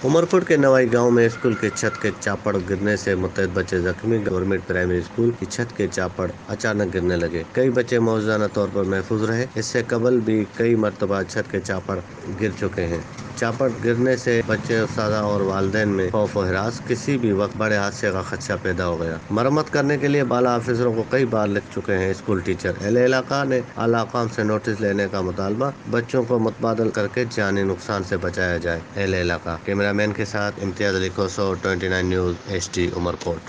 उमरपुर के नवाई गांव में स्कूल की छत के चापड़ गिरने से मुतैद बच्चे जख्मी। गवर्नमेंट प्राइमरी स्कूल की छत के चापड़ अचानक गिरने लगे। कई बच्चे मौजूदा तौर पर महफूज रहे। इससे कबल भी कई मरतबा छत के चापड़ गिर चुके हैं। चापड़ गिरने से बच्चे, उस्तादा और वालिदैन में खौफ और हिरास। किसी भी वक्त बड़े हादसे का खदशा पैदा हो गया। मरम्मत करने के लिए बाला ऑफिसरों को कई बार लिख चुके हैं स्कूल टीचर। अहले इलाका ने आला हुकाम से नोटिस लेने का मुतालबा। बच्चों को मुतबादल करके जानी नुकसान से बचाया जाए। अहले इलाका। कैमरामैन के साथ इम्तियाज अली कोसो, 29 न्यूज़ HD उमरकोट।